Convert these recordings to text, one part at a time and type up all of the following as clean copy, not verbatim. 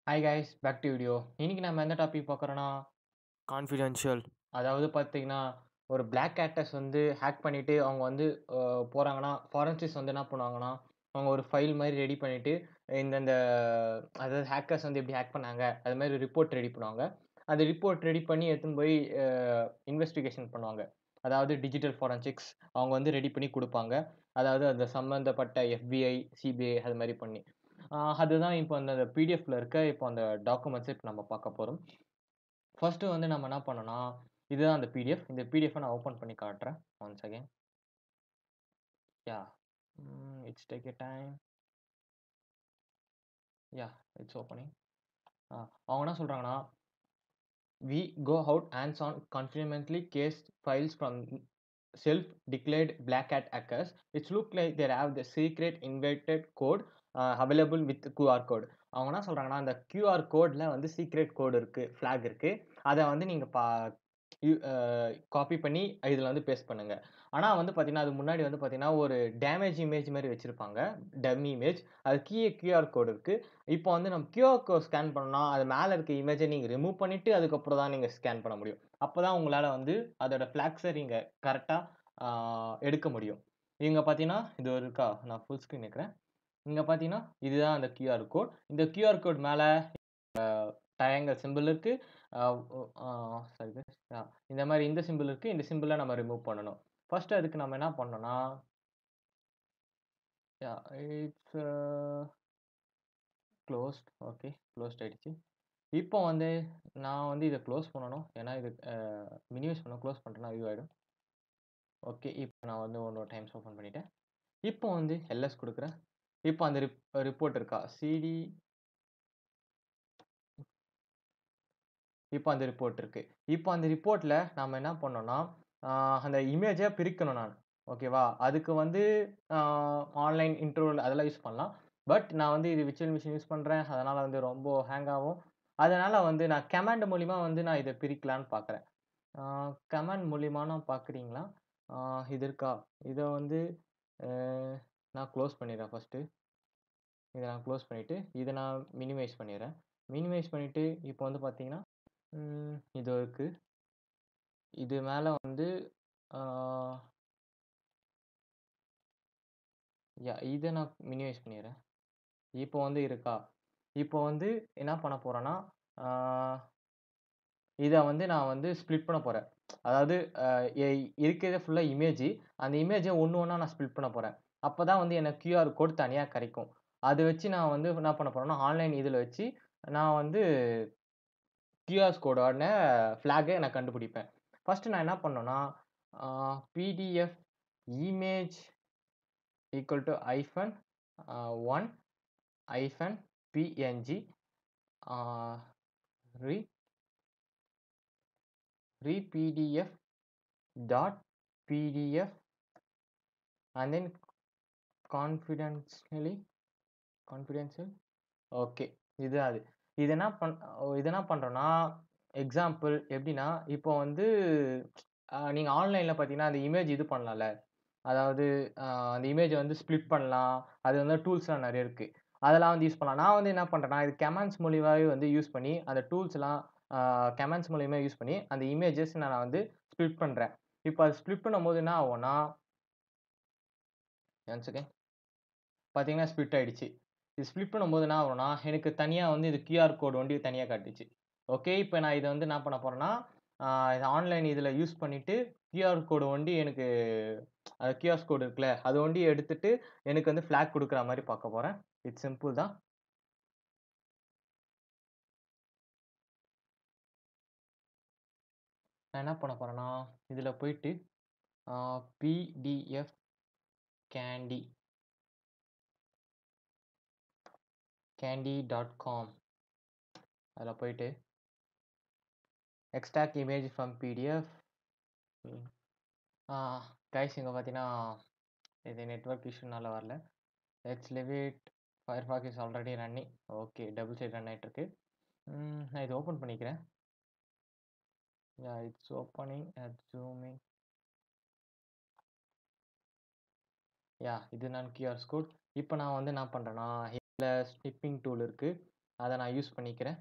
Hi guys back to video. இன்னைக்கு நம்ம எந்த டாபிக் பார்க்குறோன்னா கான்ஃபிடென்ஷியல். அதாவது பார்த்தீங்கன்னா ஒரு பிளாக் ஹேக்கர்ஸ் வந்து ஹேக் பண்ணிட்டு அவங்க வந்து போகிறாங்கன்னா ஃபாரன்சிக்ஸ் வந்து என்ன பண்ணுவாங்கன்னா அவங்க ஒரு ஃபைல் மாதிரி ரெடி பண்ணிட்டு இந்தந்த அதாவது ஹேக்கர்ஸ் வந்து எப்படி ஹேக் பண்ணாங்க அது மாதிரி ரிப்போர்ட் ரெடி பண்ணுவாங்க. அந்த ரிப்போர்ட் ரெடி பண்ணி எடுத்துன்னு போய் இன்வெஸ்டிகேஷன் பண்ணுவாங்க. அதாவது டிஜிட்டல் ஃபாரன்சிக்ஸ் அவங்க வந்து ரெடி பண்ணி கொடுப்பாங்க. அதாவது அந்த சம்மந்தப்பட்ட FBI, CBI அது மாதிரி பண்ணி அதுதான் இப்போ அந்த பிடிஎஃப்ல இருக்க இப்போ அந்த டாக்குமெண்ட்ஸை இப்போ நம்ம பார்க்க போகிறோம். ஃபர்ஸ்ட்டு வந்து நம்ம என்ன பண்ணோம்னா, இதுதான் அந்த பிடிஎஃப். இந்த பிடிஎஃப்ப நான் ஓப்பன் பண்ணி காட்டுறேன். Once again. Yeah! It's take a time. Yeah! It's opening. அவங்க என்ன சொல்றாங்கன்னா, "We go out hands on confidentially case files from self-declared black hat hackers which look like they have the secret invented code available with QR code." அவங்க என்ன சொல்றாங்கன்னா, அந்த QR கோட்ல வந்து secret code இருக்கு, ஃபிளாக் இருக்கு. அத வந்து நீங்க யு அ காப்பி பண்ணி இதுல வந்து பேஸ்ட் பண்ணுங்க. ஆனா வந்து பார்த்தீங்கன்னா, அதுக்கு முன்னாடி வந்து பார்த்தீங்கன்னா, ஒரு டேமேஜ் இமேஜ் மாரி வச்சிருப்பாங்க. Dummy image. அது கீழ கியூஆர் கோட் இருக்கு. இப்போ வந்து நம்ம கியூஆர் கோட் ஸ்கேன் பண்ணோம்னா, அது மேல இருக்க இமேஜ நீங்க ரிமூவ் பண்ணிட்டு, அதுக்கப்புறம் தான் நீங்க ஸ்கேன் பண்ண முடியும். அப்பதான் உங்களால வந்து அதோட ஃபிளாக்ஸ நீங்க கரெக்ட்டா ஆ எடுக்க முடியும். இங்க பார்த்தீங்கன்னா, இது இருக்கா? நான் ஃபுல் ஸ்க்ரீன் வைக்கிறேன். இங்க பார்த்தீங்கன்னா, இதுதான் அந்த கியூஆர் கோட். இந்த கியூஆர் கோட் மேல ட்ரையாங்கிள் சிம்பல் இருக்கு. அ ஒ ஆ சாரி கைஸ். இந்த மாரி இந்த சிம்பல் இருக்கு. இந்த சிம்பல நம்ம ரிமூவ் பண்ணணும். ஃபர்ஸ்ட் அதுக்கு நம்ம என்ன பண்ணணும்னா, இட்ஸ் குளோஸ்ட். ஓகே. குளோஸ்ட் ஆயிடுச்சு. இப்போ வந்து நான் வந்து இத குளோஸ் பண்ணணும். ஏன்னா இது மினிமைஸ் பண்ண குளோஸ் பண்ணிட்டேன்னா வியூ ஆயிடும். ஓகே. இப்போ நான் வந்து இன்னொரு டைம்ஸ் ஓப்பன் பண்ணிட்டேன். இப்போ வந்து எல்எஸ் குடுக்குறேன். இப்போ அந்த ரிப்போர்ட் இருக்கா? இப்போ அந்த ரிப்போர்ட் இருக்கு. இப்போ அந்த ரிப்போர்ட்ல நாம என்ன பண்ணோம்னா, ஆ அந்த இமேஜ பிரிக்கணும் நான். ஓகேவா? அதுக்கு வந்து ஆ ஆன்லைன் இன்ட்ரோல் அதெல்லாம் யூஸ் பண்ணலாம். பட் நான் வந்து இது விர்ச்சுவல் மிஷின் யூஸ் பண்றேன். அதனால வந்து ரொம்ப ஹேங் ஆகும். அதனால வந்து நான் கமாண்ட் மூலியமா வந்து நான் இத பிரிக்கலான்னு பார்க்குறேன். ஆ கமாண்ட் மூலியமானா பார்க்குறீங்களா? ஆ இது இருக்கா? இத வந்து அ நான் குளோஸ் பண்ணிடுறேன் ஃபர்ஸ்ட்டு. இத நான் குளோஸ் பண்ணிட்டு, இத நான் மினிமைஸ் பண்ணிடுறேன். மினிமைஸ் பண்ணிட்டு, இப்போ வந்து பார்த்தீங்கன்னா, இது இருக்கு. இது மேல வந்து ஆ இத நான் மினிமைஸ் பண்ணிடுறேன். இப்போ வந்து இருக்கா? இப்போ வந்து என்ன பண்ண போறேன்னா, ஆ இத வந்து நான் வந்து ஸ்ப்ளிட் பண்ண போறேன். அதாவது அ எ இருக்கிறது ஃபுல்லா இமேஜ். அந்த இமேஜ ஒண்ணு ஒண்ணா நான் ஸ்ப்ளிட் பண்ண போறேன். அப்பதான் வந்து எனக்கு கியூஆர் கோட் தனியா கிடைக்கும். அத வச்சு நான் வந்து என்ன பண்ண போறேன்னா, ஆன்லைன் இதுல வச்சு நான் வந்து கியூஆர் கோடோட ஃபிளாக்க நான் கண்டுபிடிப்பேன். ஃபர்ஸ்ட் நான் என்ன பண்ணணும்னா, PDF image equal to hyphen 1 hyphen PNG ஆ ரி PDF dot PDF and then confidentially confidential okay. இது அது. இது என்ன பண்றோம்னா, எக்ஸாம்பிள் எப்படின்னா, இப்போ வந்து நீங்க ஆன்லைன்ல பார்த்தீங்கன்னா, அந்த இமேஜ் இது பண்ணலாம்ல. அதாவது அ அந்த இமேஜ வந்து ஸ்ப்ளிட் பண்ணலாம். அது வந்து டூல்ஸ்லாம் நெறைய இருக்கு. அதெல்லாம் வந்து யூஸ் பண்ணலாம். நான் வந்து என்ன பண்றேன்னா, இது கமாண்ட்ஸ் மூலியமாவே வந்து யூஸ் பண்ணி, அந்த டூல்ஸ்லாம் அ கமாண்ட்ஸ் மூலியமா யூஸ் பண்ணி, அந்த இமேஜஸ் நான் வந்து ஸ்ப்ளிட் பண்றேன். இப்ப அது ஸ்ப்ளிட் பண்ணும்போது என்ன ஆகும்னா, ஒன் செகண்ட். பார்த்தீங்கன்னா ஸ்ப்ளிட் ஆயிடுச்சு. இது ஸ்ப்ளிட் பண்ணும்போது என்ன ஆகும்னா, எனக்கு தனியா வந்து இது கியூஆர் கோட் ஒண்டி தனியா காட்டுச்சு. ஓகே. இப்ப நான் இத வந்து என்ன பண்ண போறேன்னா, இது ஆன்லைன் இதுல யூஸ் பண்ணிட்டு, கியூஆர் கோடு ஒண்டி எனக்கு அது கியூஆர் கோடு இருக்குல்ல, அது ஒண்டி எடுத்துட்டு, எனக்கு வந்து ஃபிளாக் குடுக்குற மாரி பார்க்க போறேன். இட்ஸ் சிம்பிள் தான். நான் என்ன பண்ண போறேன்னா, இதுல போயிட்டு பிடிஎஃப் கேண்டி candy.com அதுல போயிட்டு எக்ஸ்ட்ராக்ட் இமேஜ் ஃப்ரம் பிடிஎஃப். ஆ கைஸ் இங்க பார்த்தீங்கன்னா, இது நெட்வொர்க் இஷ்யூனால வரல. Let's leave it. Firefox is already running. Okay. Double side run ஆயிட்டு இருக்கு. நான் இத ஓப்பன் பண்ணிக்கிறேன். It's opening at zooming. இது நான் கியூஆர் கோட். இப்போ நான் வந்து என்ன பண்றேன்னா, இதுல ஸ்னிப்பிங் டூல் இருக்கு. அதை நான் யூஸ் பண்ணிக்கிறேன்.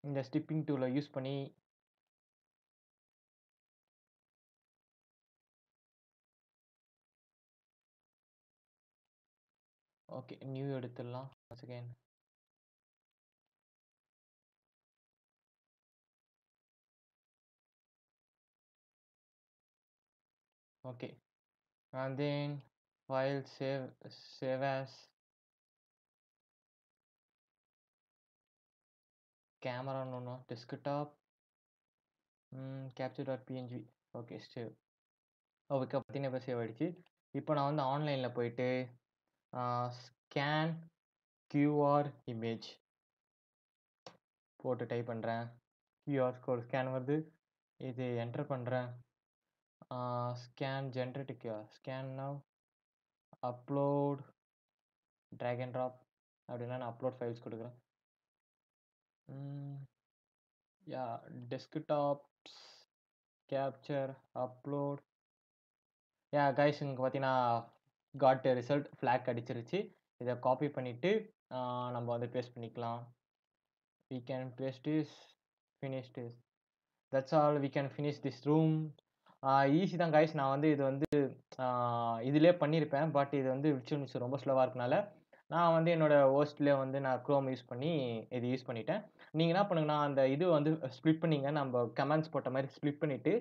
இந்த ஸ்டிப்பிங் டூலை யூஸ் பண்ணி ஓகே நியூ எடுத்துடலாம். Second okay and then file save as camera no desktop capture.png okay save. Okay பார்த்தீங்கன்னா இப்போ சேவ் ஆகிடுச்சு. இப்போ நான் வந்து ஆன்லைனில் போயிட்டு ஸ்கேன் கியூஆர் இமேஜ் போட்டு டைப் பண்ணுறேன். கியூஆர் கோட் ஸ்கேன் வருது, இது என்டர் பண்ணுறேன். Scan generate QR scan now upload drag and drop அப்படின்னா நான் அப்லோட் ஃபைல்ஸ் கொடுக்குறேன். Yeah desktops capture upload. Yeah guys இங்கே பார்த்தீங்கன்னா காட் ரிசல்ட் ஃப்ளாக் அடிச்சிருச்சு. இதை காப்பி பண்ணிவிட்டு நம்ம வந்து பேஸ்ட் பண்ணிக்கலாம். we can paste this, finish this. that's all, we can finish this room. Easy தான் கைஸ். நான் வந்து இது வந்து இதிலே பண்ணியிருப்பேன், பட் இது வந்து விர்ச்சுவல் ரொம்ப ஸ்லோவாக இருக்கனால நான் வந்து என்னோட ஹோஸ்ட்லேயே வந்து நான் க்ரோம் யூஸ் பண்ணி இது யூஸ் பண்ணிட்டேன். நீங்கள் என்ன பண்ணுங்கன்னா அந்த இது வந்து ஸ்ப்ளிட் பண்ணிங்க, நம்ம கமெண்ட்ஸ் போட்ட மாதிரி ஸ்ப்ளிட் பண்ணிவிட்டு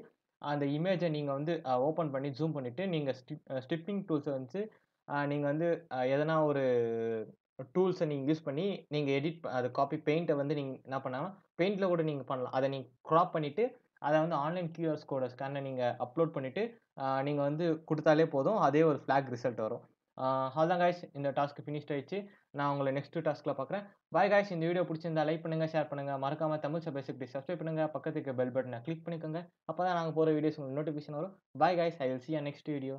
அந்த இமேஜை நீங்கள் வந்து ஓப்பன் பண்ணி ஜூம் பண்ணிவிட்டு நீங்கள் ஸ்டிப்பிங் டூல்ஸை வந்து நீங்கள் வந்து எதனா ஒரு டூல்ஸை நீங்கள் யூஸ் பண்ணி நீங்கள் எடிட் அது காப்பி பெயிண்ட்டை வந்து நீங்கள் என்ன பண்ணாமல் பெயிண்டில் கூட நீங்கள் பண்ணலாம். அதை நீங்கள் க்ராப் பண்ணிவிட்டு அதை வந்து ஆன்லைன் கியூஆர் கோட ஸ்கேனை நீங்கள் அப்லோட் பண்ணிவிட்டு நீங்கள் வந்து கொடுத்தாலே போதும், அதே ஒரு ஃப்ளாக் ரிசல்ட் வரும். அதான் கைஸ், இந்த டாஸ்க் ஃபினிஷ்ட் ஆயிடுச்சு. நான் உங்களை நெக்ஸ்ட் டாஸ்க்கில் பார்க்குறேன். Bye guys. இந்த வீடியோ பிடிச்சிருந்தா லைக் பண்ணுங்கள், ஷேர் பண்ணுங்கள், மறக்காமல் தமிழ் சபேசிட்டி சப்ஸ்கிரைப் பண்ணுங்கள், பக்கத்துக்கு பெல் பட்டனை கிளிக் பண்ணிக்கோங்க. அப்போ தான் நாங்கள் போகிற வீடியோஸ் உங்களுக்கு நோட்டிஃபிகேஷன் வரும். Bye guys, I will see you next video.